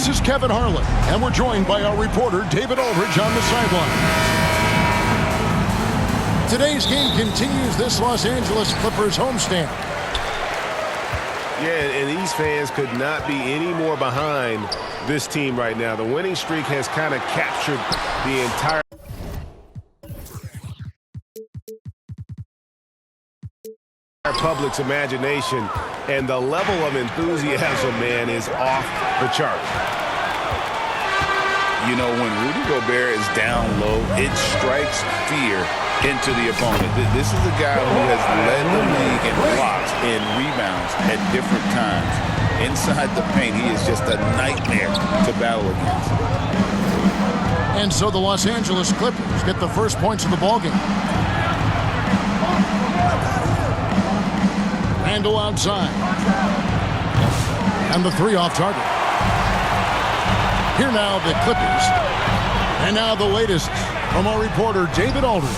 This is Kevin Harlan, and we're joined by our reporter, David Aldridge, on the sideline. Today's game continues this Los Angeles Clippers homestand. Yeah, and these fans could not be any more behind this team right now. The winning streak has kind of captured the entire public's imagination, and the level of enthusiasm, man, is off the chart. You know, when Rudy Gobert is down low, it strikes fear into the opponent. This is a guy who has led the league in blocks and rebounds at different times. Inside the paint, he is just a nightmare to battle against. And so the Los Angeles Clippers get the first points of the ballgame. Randle outside. And the three off target. Here now the Clippers. And now the latest from our reporter, David Aldridge.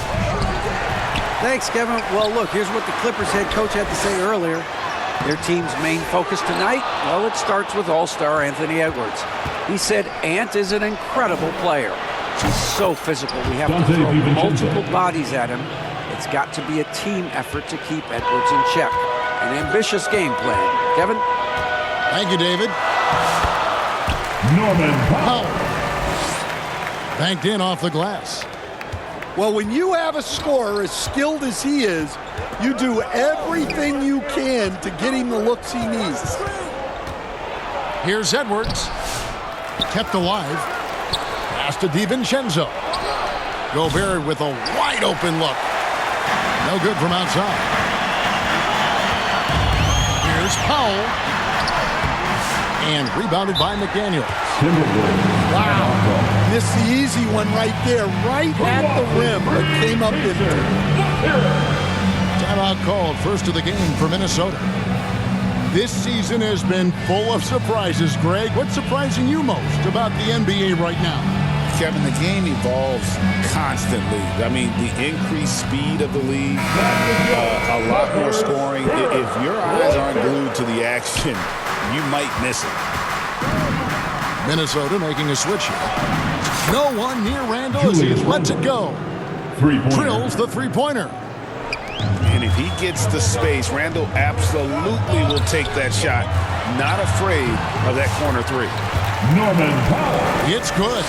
Thanks, Kevin. Well, look, here's what the Clippers head coach had to say earlier. Their team's main focus tonight, well, it starts with All-Star Anthony Edwards. He said Ant is an incredible player. He's so physical. We have to throw multiple bodies at him. It's got to be a team effort to keep Edwards in check. An ambitious game plan. Kevin? Thank you, David. Norman Powell. Banked in off the glass. Well, when you have a scorer as skilled as he is, you do everything you can to get him the looks he needs. Here's Edwards. Kept alive. Pass to DiVincenzo. Gobert with a wide open look. No good from outside. Here's Powell. And rebounded by McDaniels. Wow. Missed the easy one right there, right at the rim, but came up empty. Timeout called, first of the game for Minnesota. This season has been full of surprises, Greg. What's surprising you most about the NBA right now? Kevin, the game evolves constantly. I mean, the increased speed of the league, a lot more scoring. If your eyes aren't glued to the action, you might miss it. Minnesota making a switch here. No one near Randle as he lets it go. Drills the three-pointer. And if he gets the space, Randle absolutely will take that shot. Not afraid of that corner three. Norman Powell. It's good.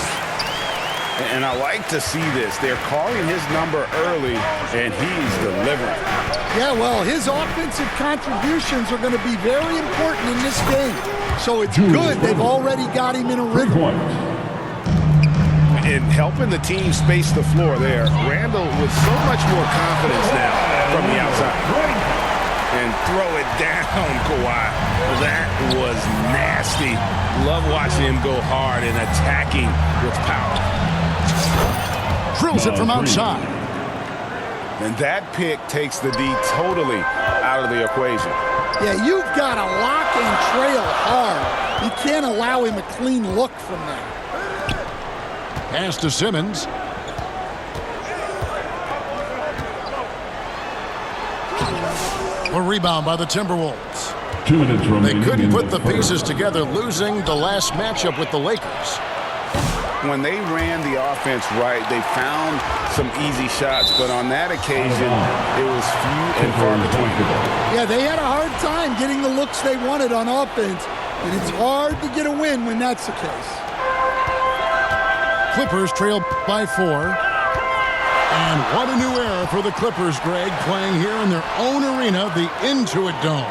And I like to see this. They're calling his number early, and he's delivering. Yeah, well, his offensive contributions are going to be very important in this game. So it's good they've already got him in a rhythm. And helping the team space the floor there. Randle with so much more confidence now from the outside. And throw it down, Kawhi. That was nasty. Love watching him go hard and attacking with power. Drills it from outside. And that pick takes the D totally out of the equation. Yeah, you've got to lock and trail hard. You can't allow him a clean look from there. Pass to Simmons. A rebound by the Timberwolves. 2 minutes remaining. They couldn't put the pieces together, losing the last matchup with the Lakers. When they ran the offense right, they found some easy shots, but on that occasion, it was few and far between. Yeah, they had a hard time getting the looks they wanted on offense, and it's hard to get a win when that's the case. Clippers trail by 4. And what a new era for the Clippers, Greg, playing here in their own arena, the Intuit Dome.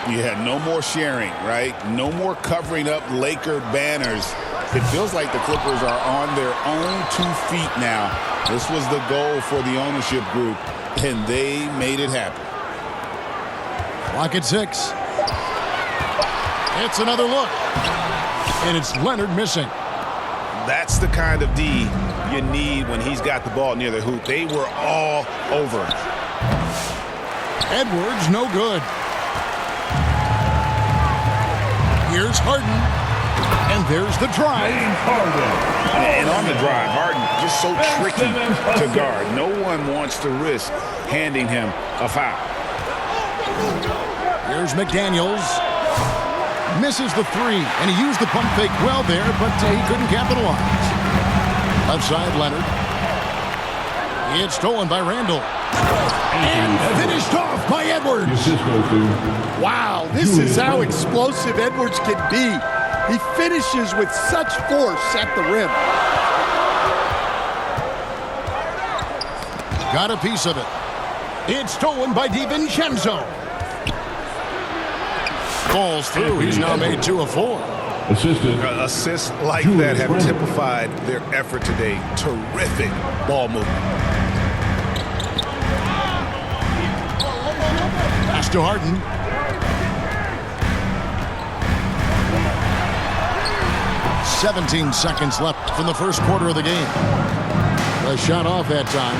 Yeah, no more sharing, right? No more covering up Laker banners. It feels like the Clippers are on their own 2 feet now. This was the goal for the ownership group, and they made it happen. Clock at 6. It's another look. And it's Leonard missing. That's the kind of D you need when he's got the ball near the hoop. They were all over him. Edwards, no good. Here's Harden. And there's the drive. And on the drive, Harden just so tricky to guard. No one wants to risk handing him a foul. Here's McDaniels. Misses the three, and he used the pump fake well there, but he couldn't capitalize. Left side, Leonard. It's stolen by Randall. And finished off by Edwards. Wow, this is how explosive Edwards can be. He finishes with such force at the rim. Got a piece of it. It's stolen by DiVincenzo. Falls through. He's now made 2 of 4. Assists like that have typified their effort today. Terrific ball movement. Pass to Harden. "17 seconds left from the first quarter of the game. A shot off that time.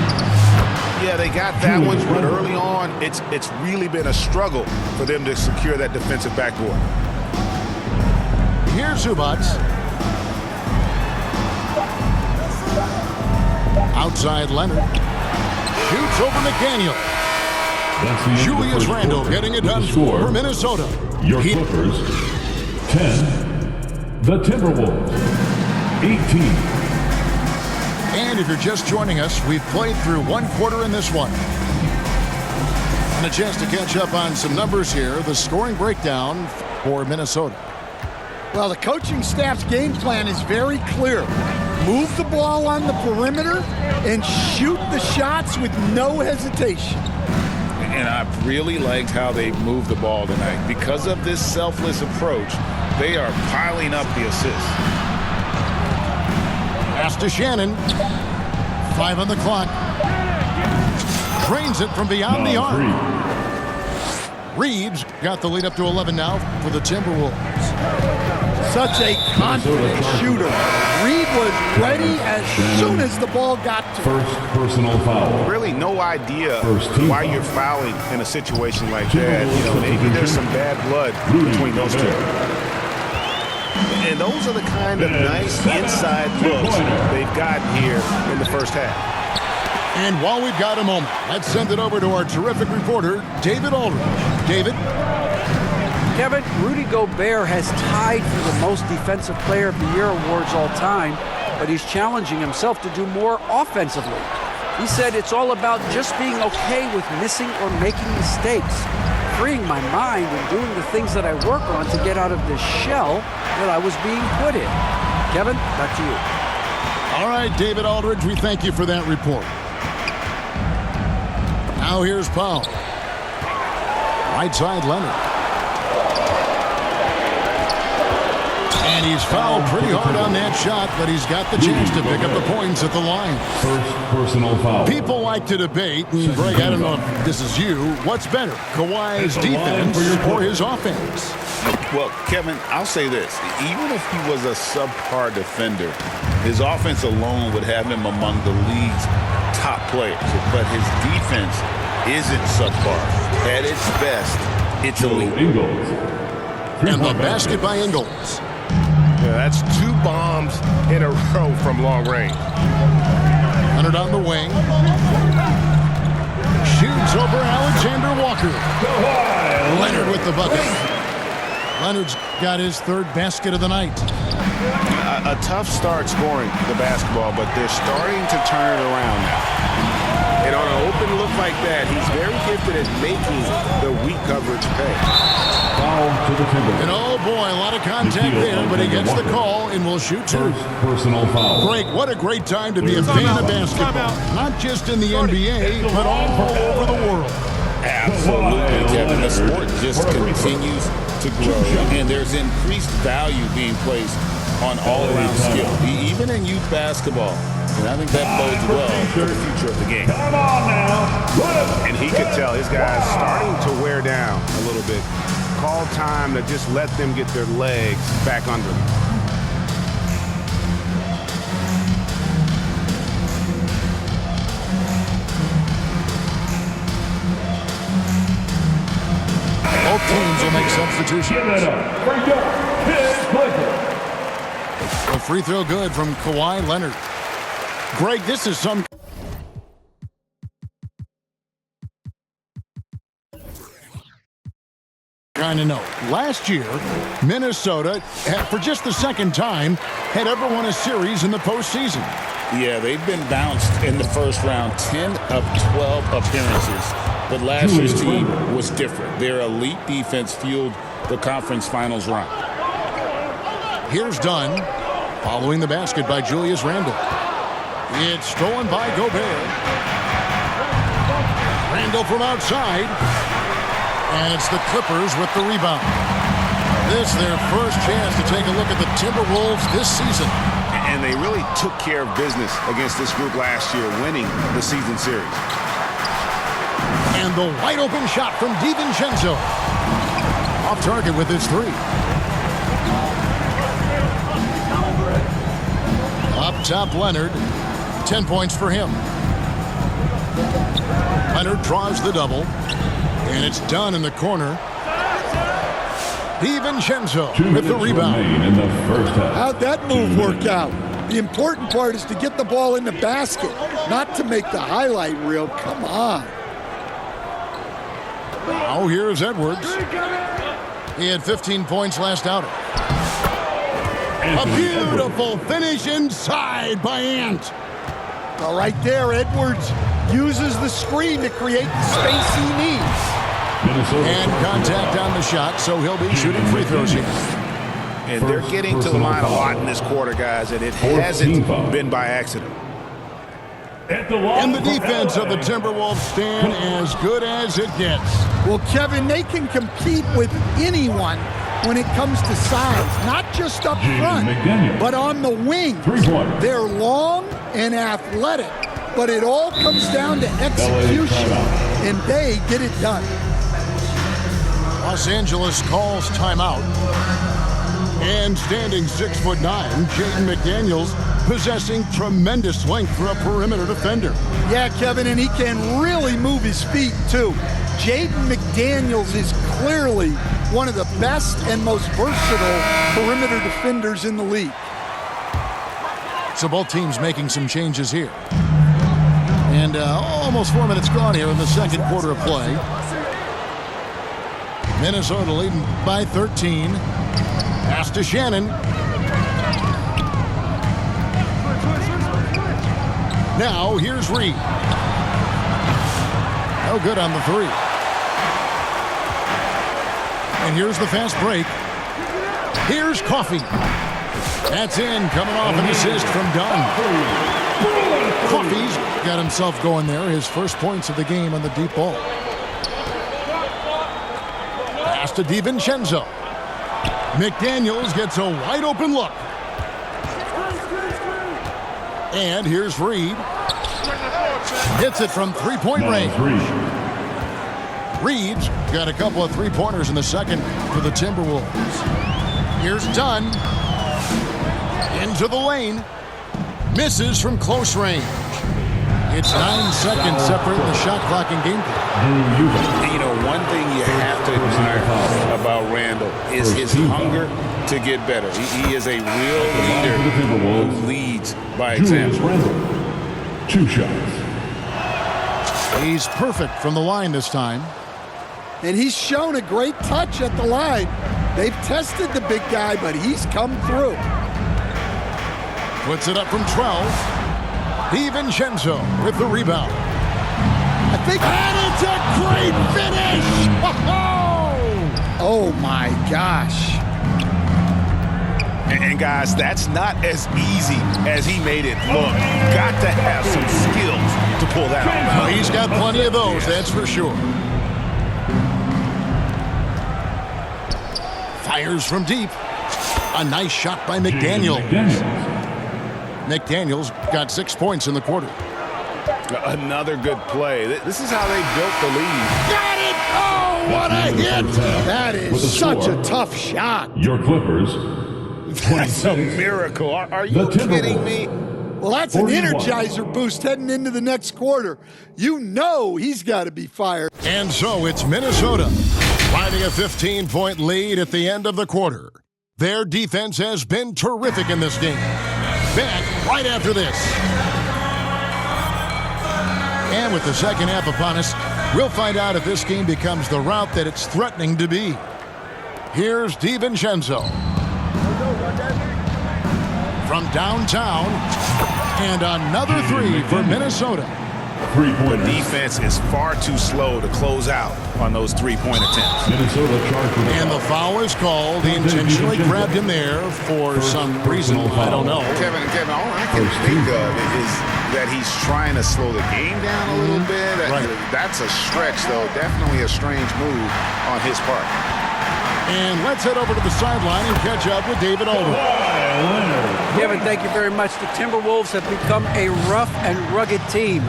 Yeah, they got that one, but early on, it's really been a struggle for them to secure that defensive backboard. Here's Zubac. Outside Leonard. Shoots over McDaniel. Julius Randle getting it done for Minnesota. Your Clippers, 10. The Timberwolves, 18. And if you're just joining us, we've played through 1 quarter in this one. And a chance to catch up on some numbers here. The scoring breakdown for Minnesota. Well, the coaching staff's game plan is very clear. Move the ball on the perimeter and shoot the shots with no hesitation. And I've really liked how they moved the ball tonight. Because of this selfless approach, they are piling up the assists. Pass to Shannon. 5 on the clock. Drains it from beyond the arc. Reeves got the lead up to 11 now for the Timberwolves. Such a confident shooter. Reed was ready as soon as the ball got to him. First personal foul. Really no idea First team why foul. you're fouling in a situation like that. You know, maybe there's some bad blood between those two. And those are the kind of nice inside looks they've gotten here in the first half. And while we've got a moment, let's send it over to our terrific reporter, David Aldridge. David? Kevin, Rudy Gobert has tied for the most Defensive Player of the Year awards all time, but he's challenging himself to do more offensively. He said it's all about just being okay with missing or making mistakes, freeing my mind and doing the things that I work on to get out of this shell that I was being put in. Kevin, back to you. All right, David Aldridge, we thank you for that report. Now here's Powell. Right side, Leonard. And he's fouled pretty hard on that shot, but he's got the chance to pick up the points at the line. First personal foul. People like to debate, and Greg, I don't know if this is you, what's better, Kawhi's defense or his offense? Well, Kevin, I'll say this. Even if he was a subpar defender, his offense alone would have him among the league's top players. But his defense isn't subpar. At its best, it's elite. And the basket by Ingles. Yeah, that's 2 bombs in a row from long range. Leonard on the wing. Shoots over Alexander Walker. Leonard with the bucket. Leonard's got his 3rd basket of the night. A tough start scoring the basketball, but they're starting to turn it around now. And on an open look like that, he's very gifted at making the weak coverage pay. Foul to the Timberwolves. And oh boy, a lot of contact there, but he gets the call and will shoot 2. First personal foul. Greg, what a great time to be a fan of basketball. Not just in the NBA, but all over the world. Absolutely, Kevin. The sport just continues to grow, and there's increased value being placed on all-around skill, even in youth basketball. And I think that bodes well for the future of the game. Come on now. And he could tell his guys starting to wear down a little bit. Call time to just let them get their legs back under them. Both teams will make substitutions. Give it up. Free throw. Hit Clippers. A free throw good from Kawhi Leonard. Greg, this is some kind of note. Last year, Minnesota, for just the second time, had ever won a series in the postseason. Yeah, they've been bounced in the first round 10 of 12 appearances. But last year's team was different. Their elite defense fueled the conference finals run. Here's Dunn, following the basket by Julius Randle. It's stolen by Gobert. Randle from outside. And it's the Clippers with the rebound. This is their first chance to take a look at the Timberwolves this season. And they really took care of business against this group last year, winning the season series. And the wide open shot from DiVincenzo. Off target with his three. Up top, Leonard. 10 points for him. Leonard draws the double. And it's done in the corner. DiVincenzo with the rebound. In the first half. How'd that move work out? The important part is to get the ball in the basket, not to make the highlight reel. Come on. Now here's Edwards. He had 15 points last outing. A beautiful finish inside by Ant. Well, right there, Edwards uses the screen to create the space he needs. And contact on the shot, so he'll be shooting free throws here. And they're getting to the line a lot in this quarter, guys, and it hasn't been by accident. And the defense of the Timberwolves stand as good as it gets. Well, Kevin, they can compete with anyone when it comes to size, not just up front, but on the wings. They're long and athletic, but it all comes down to execution, and they get it done. Los Angeles calls timeout. And standing 6'9", Jaden McDaniels possessing tremendous length for a perimeter defender. Yeah, Kevin, and he can really move his feet, too. Jaden McDaniels is clearly one of the best and most versatile perimeter defenders in the league. So both teams making some changes here. And almost 4 minutes gone here in the second quarter of play. Minnesota leading by 13. Pass to Shannon. Now here's Reed. No good on the three. And here's the fast break. Here's Coffey. That's in, coming off an assist from Dunn. Coffey's got himself going there. His first points of the game on the deep ball. Pass to DiVincenzo. McDaniels gets a wide open look. And here's Reed. Hits it from three-point range. Reed's got a couple of three-pointers in the second for the Timberwolves. Here's Dunn. Into the lane. Misses from close range. It's 9 seconds separating the shot clock and game clock. You know, one thing you have to admire about Randle is his hunger to get better. He is a real leader who leads by example. 2 shots. He's perfect from the line this time. And he's shown a great touch at the line. They've tested the big guy, but he's come through. Puts it up from 12. DiVincenzo with the rebound. I think, and it's a great finish! Oh my gosh. And guys, that's not as easy as he made it look. Got to have some skills to pull that off. Well, he's got plenty of those, that's for sure. Fires from deep. A nice shot by McDaniels. McDaniels got 6 points in the quarter. Another good play. This is how they built the lead. Got it! Oh, what a hit! That is such a tough shot. Your Clippers. That's a miracle. Are you kidding me? Well, that's an energizer boost heading into the next quarter. You know he's got to be fired. And so it's Minnesota finding a 15-point lead at the end of the quarter. Their defense has been terrific in this game. Back right after this. And with the second half upon us, we'll find out if this game becomes the rout that it's threatening to be. Here's DiVincenzo. From downtown, and another three for Minnesota. The defense is far too slow to close out on those three-point attempts. And the foul is called. He intentionally grabbed him there for some reason. I don't know. Kevin, all I can think of is that he's trying to slow the game down a little bit. Right. That's a stretch, though. Definitely a strange move on his part. And let's head over to the sideline and catch up with David Aldridge. Kevin, thank you very much. The Timberwolves have become a rough and rugged team.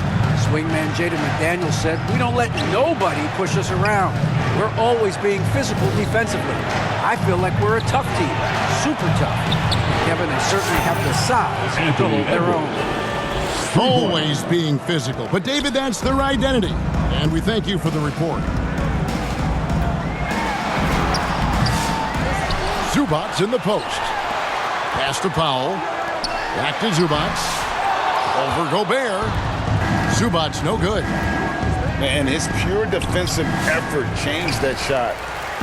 Swingman Jaden McDaniels said, "We don't let nobody push us around. We're always being physical defensively. I feel like we're a tough team, super tough." Kevin, they certainly have the size to hold their own. Always being physical. But, David, that's their identity. And we thank you for the report. Zubac in the post. Pass to Powell. Back to Zubac. Over Gobert. Zubac no good. And his pure defensive effort changed that shot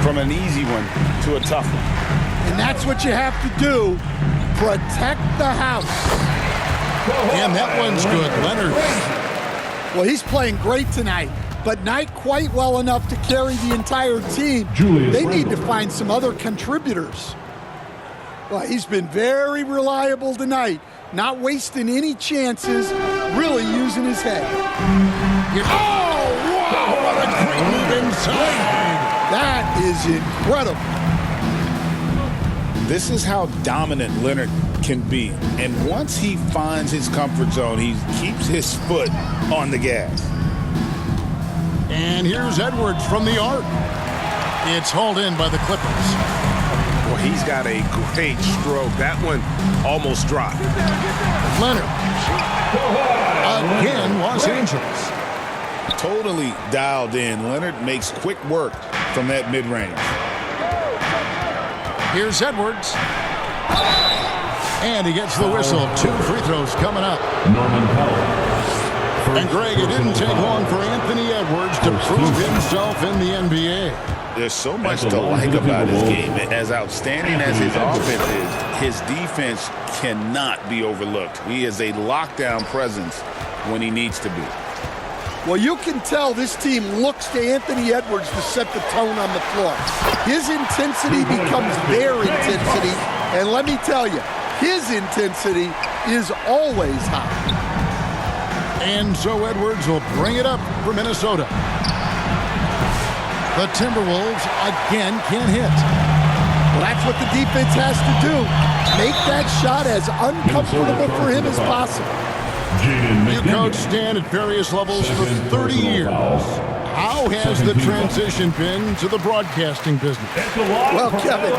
from an easy one to a tough one. And that's what you have to do. Protect the house. And that one's good. Leonard. Well, he's playing great tonight, but not quite well enough to carry the entire team. They need to find some other contributors. Well, he's been very reliable tonight, not wasting any chances, really using his head. Oh, wow, what a quick move inside. That is incredible. This is how dominant Leonard can be. And once he finds his comfort zone, he keeps his foot on the gas. And here's Edwards from the arc. It's hauled in by the Clippers. Well, he's got a great stroke. That one almost dropped. Leonard. Again, Los Angeles. Totally dialed in. Leonard makes quick work from that mid-range. Here's Edwards. And he gets the whistle. 2 free throws coming up. And, Greg, it didn't take long for Anthony Edwards to prove himself in the NBA. There's so much to like about his game. As outstanding as his offense is, his defense cannot be overlooked. He is a lockdown presence when he needs to be. Well, you can tell this team looks to Anthony Edwards to set the tone on the floor. His intensity becomes their intensity, and let me tell you, his intensity is always high. And so Edwards will bring it up for Minnesota. The Timberwolves again can't hit. Well, that's what the defense has to do. Make that shot as uncomfortable for him as possible. You coached Stan at various levels for 30 years. How has the transition been to the broadcasting business? Well, Kevin,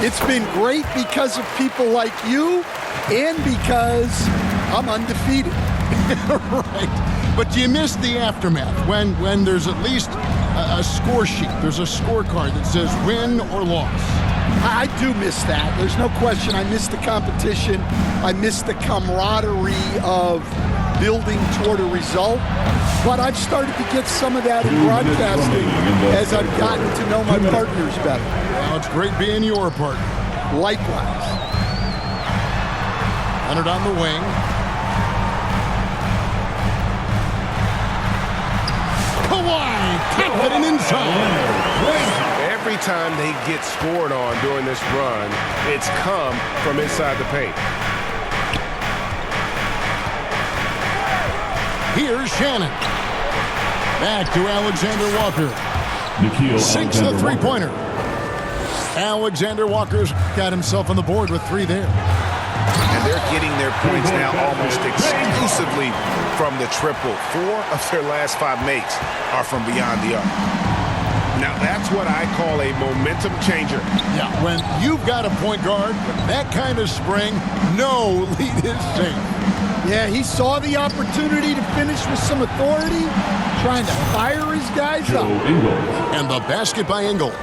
it's been great because of people like you and because I'm undefeated. Right. But do you miss the aftermath when there's at least a score sheet? There's a scorecard that says win or loss. I do miss that. There's no question. I miss the competition. I miss the camaraderie of building toward a result. But I've started to get some of that in broadcasting as I've gotten to know my partners better. Well, it's great being your partner. Likewise. Leonard on the wing. Kawhi, confident inside. Every time they get scored on during this run, it's come from inside the paint. Here's Shannon. Back to Alexander Walker. Sinks the three-pointer. Alexander Walker's got himself on the board with 3 there. And they're getting their points now almost exclusively from the triple. 4 of their last 5 makes are from beyond the arc. Now, that's what I call a momentum changer. Yeah, when you've got a point guard with that kind of spring, no lead is safe. Yeah, he saw the opportunity to finish with some authority, trying to fire his guys up. And the basket by Ingles.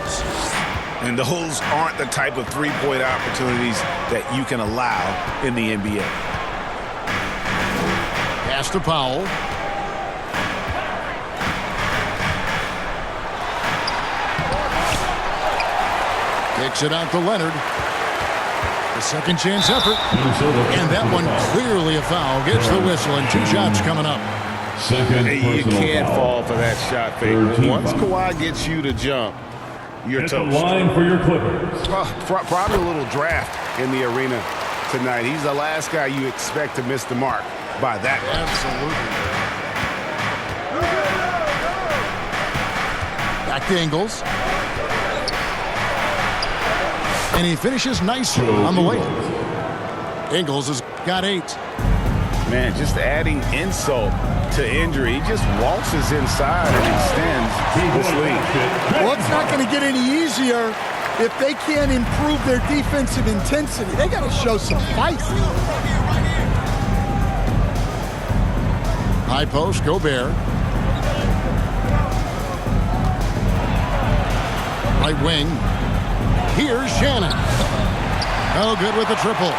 And those aren't the type of three-point opportunities that you can allow in the NBA. Pass to Powell. Kicks it out to Leonard. The second chance effort. And that one clearly a foul. Gets the whistle and 2 shots coming up. Hey, you can't fall for that shot fake. Once Kawhi gets you to jump, you're At the toast. line for your Clippers. Probably a little draft in the arena tonight. He's the last guy you expect to miss the mark by that much. Absolutely. Back to Ingles. And he finishes nicely on the way. Ingles has got 8. Man, just adding insult to injury. He just waltzes inside and extends this lead. Well, it's not going to get any easier if they can't improve their defensive intensity. They got to show some fight. High post, Gobert. Right wing. Here's Shannon. No good with the triple.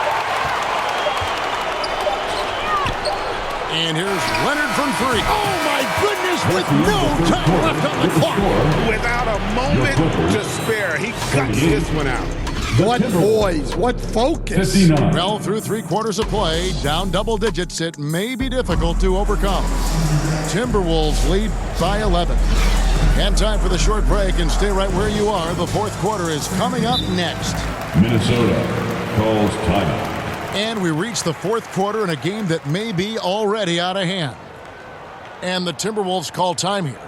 And here's Leonard from 3. Oh, my goodness, with no time left on the clock. Without a moment to spare, he cuts this one out. What poise, what focus. 59. Well, through 3 quarters of play, down double digits, it may be difficult to overcome. Timberwolves lead by 11. And time for the short break, and stay right where you are. The 4th quarter is coming up next. Minnesota calls timeout. And we reach the 4th quarter in a game that may be already out of hand. And the Timberwolves call time here.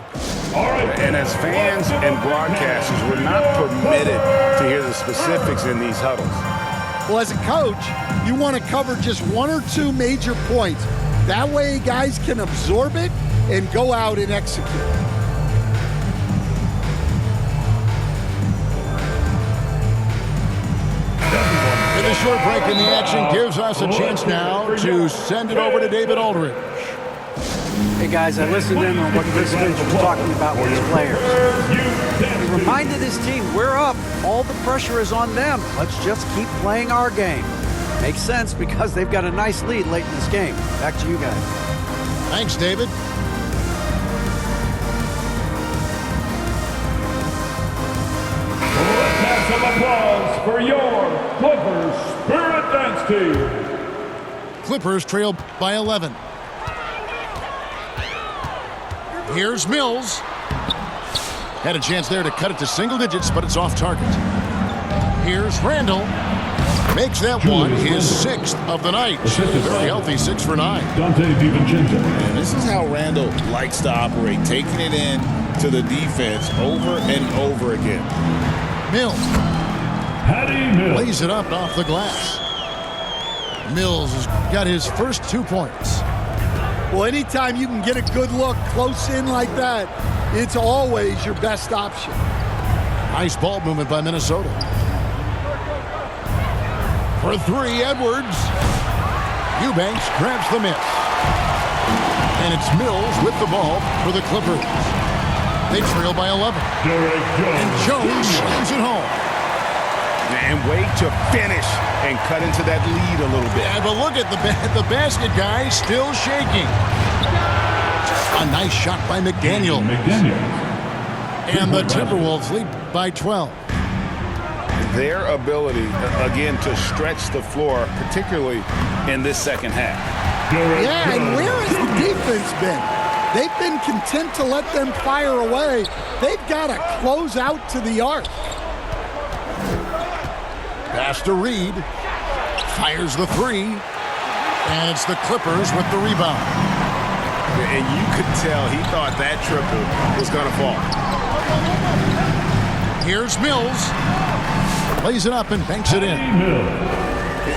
And as fans and broadcasters, we're not permitted to hear the specifics in these huddles. Well, as a coach, you want to cover just 1 or 2 major points. That way guys can absorb it and go out and execute. The short break in the action gives us a chance now to send it over to David Aldridge. Hey guys, I listened in on what Chris Finch was talking about with his players. He reminded his team, we're up. All the pressure is on them. Let's just keep playing our game. Makes sense because they've got a nice lead late in this game. Back to you guys. Thanks, David. Let's have some applause for your Clippers Spirit Dance Team. Clippers trail by 11. Here's Mills. Had a chance there to cut it to single digits, but it's off target. Here's Randall. Makes that one his 6th of the night. Very healthy 6 for 9. Dante DiVincenzo. And this is how Randall likes to operate, taking it in to the defense over and over again. Mills Patty Mills. lays it up off the glass. Mills has got his first 2 points. Well, anytime you can get a good look close in like that, it's always your best option. Nice ball movement by Minnesota. For 3, Edwards. Eubanks grabs the miss. And it's Mills with the ball for the Clippers. They trail by 11. And Jones slams it home. And wait to finish and cut into that lead a little bit. Yeah, but look at the basket guy still shaking. A nice shot by McDaniel. And the Timberwolves lead by 12. Their ability, again, to stretch the floor, particularly in this second half. Yeah, and where has the defense been? They've been content to let them fire away. They've got to close out to the arc. Pass to Reed. Fires the 3. And it's the Clippers with the rebound. And you could tell he thought that triple was going to fall. Here's Mills. Lays it up and banks it in.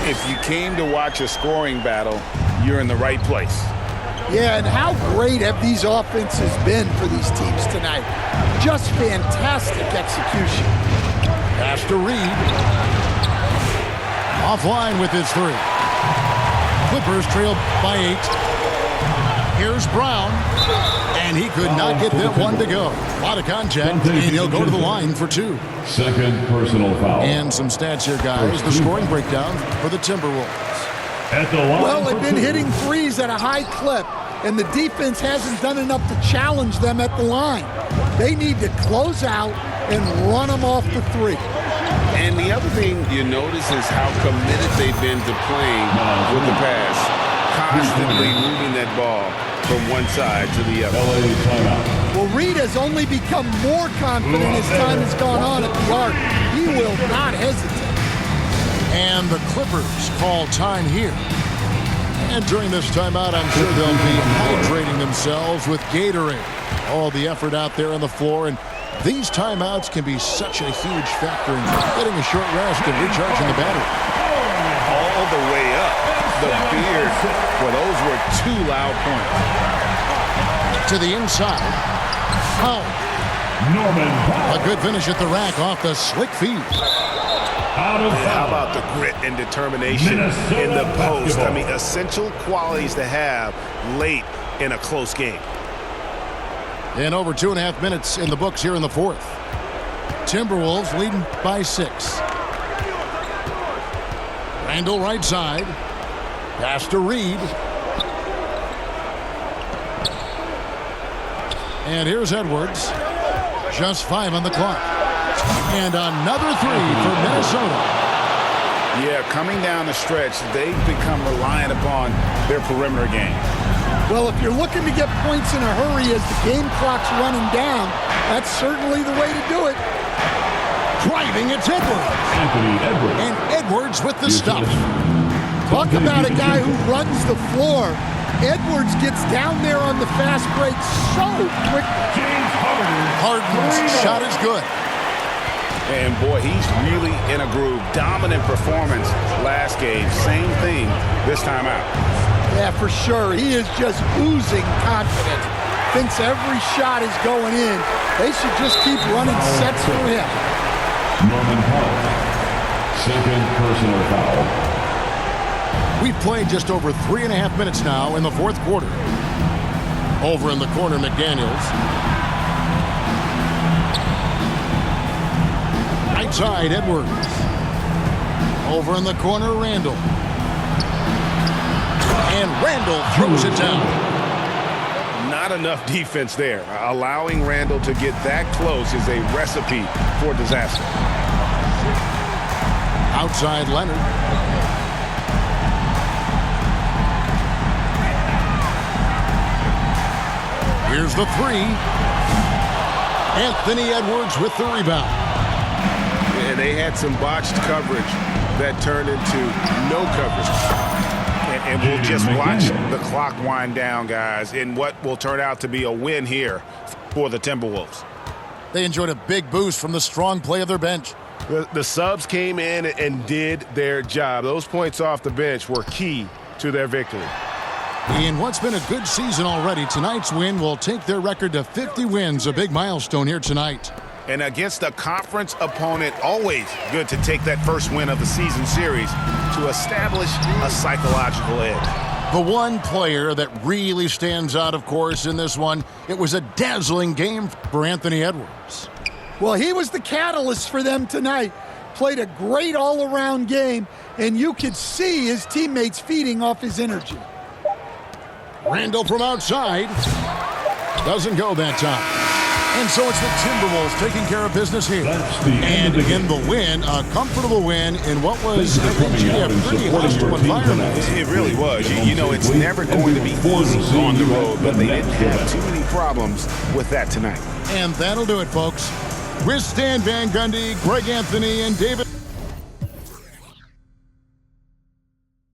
If you came to watch a scoring battle, you're in the right place. Yeah, and how great have these offenses been for these teams tonight? Just fantastic execution. Pass to Reed. Offline with his 3. Clippers trail by 8. Here's Brown. And he could not get that one to go. A lot of contact, and he'll go to the line for 2. Second personal foul. And some stats here, guys. The scoring breakdown for the Timberwolves. At the line Well, they've been 2. hitting threes at a high clip, and the defense hasn't done enough to challenge them at the line. They need to close out and run them off the 3. And the other thing you notice is how committed they've been to playing with the pass, constantly moving that ball from one side to the other. Well, Reed has only become more confident as time has gone on at the arc. He will not hesitate. And the Clippers call time here. And during this timeout, I'm sure they'll be hydrating themselves with Gatorade. All the effort out there on the floor, and these timeouts can be such a huge factor in getting a short rest and recharging the battery. All the way up. The beard. Well, those were 2 loud points. To the inside. Powell. A good finish at the rack off the slick feed. How about the grit and determination in the post? I mean, essential qualities to have late in a close game. And over 2.5 minutes in the books here in the fourth. Timberwolves leading by 6. Randall right side. Pass to Reed. And here's Edwards. Just 5 on the clock. And another 3 for Minnesota. Yeah, coming down the stretch, they've become reliant upon their perimeter game. Well, if you're looking to get points in a hurry as the game clock's running down, that's certainly the way to do it. Driving, it's Edwards. And Edwards with the stuff. Talk about a guy who runs the floor. Edwards gets down there on the fast break so quick. Harden's shot is good. And boy, he's really in a groove. Dominant performance last game. Same thing this time out. Yeah, for sure. He is just oozing confidence. Thinks every shot is going in. They should just keep running sets for him. Norman Powell. Second personal foul. We've played just over 3.5 minutes now in the fourth quarter. Over in the corner, McDaniels. Right side, Edwards. Over in the corner, Randall. And Randall throws it down. Not enough defense there. Allowing Randall to get that close is a recipe for disaster. Outside, Leonard. Here's the 3. Anthony Edwards with the rebound. And they had some botched coverage that turned into no coverage. And we'll just watch the clock wind down, guys, in what will turn out to be a win here for the Timberwolves. They enjoyed a big boost from the strong play of their bench. The subs came in and did their job. Those points off the bench were key to their victory. In what's been a good season already, tonight's win will take their record to 50 wins, a big milestone here tonight. And against a conference opponent, always good to take that first win of the season series to establish a psychological edge. The one player that really stands out, of course, in this one, it was a dazzling game for Anthony Edwards. Well, he was the catalyst for them tonight. Played a great all-around game, and you could see his teammates feeding off his energy. Randall from outside. Doesn't go that time. And so it's the Timberwolves taking care of business here. And in the win, a comfortable win in what was, I think, a pretty hostile environment. It really was. You know, it's never going to be easy on the road, but they didn't have too many problems with that tonight. And that'll do it, folks. With Stan Van Gundy, Greg Anthony, and David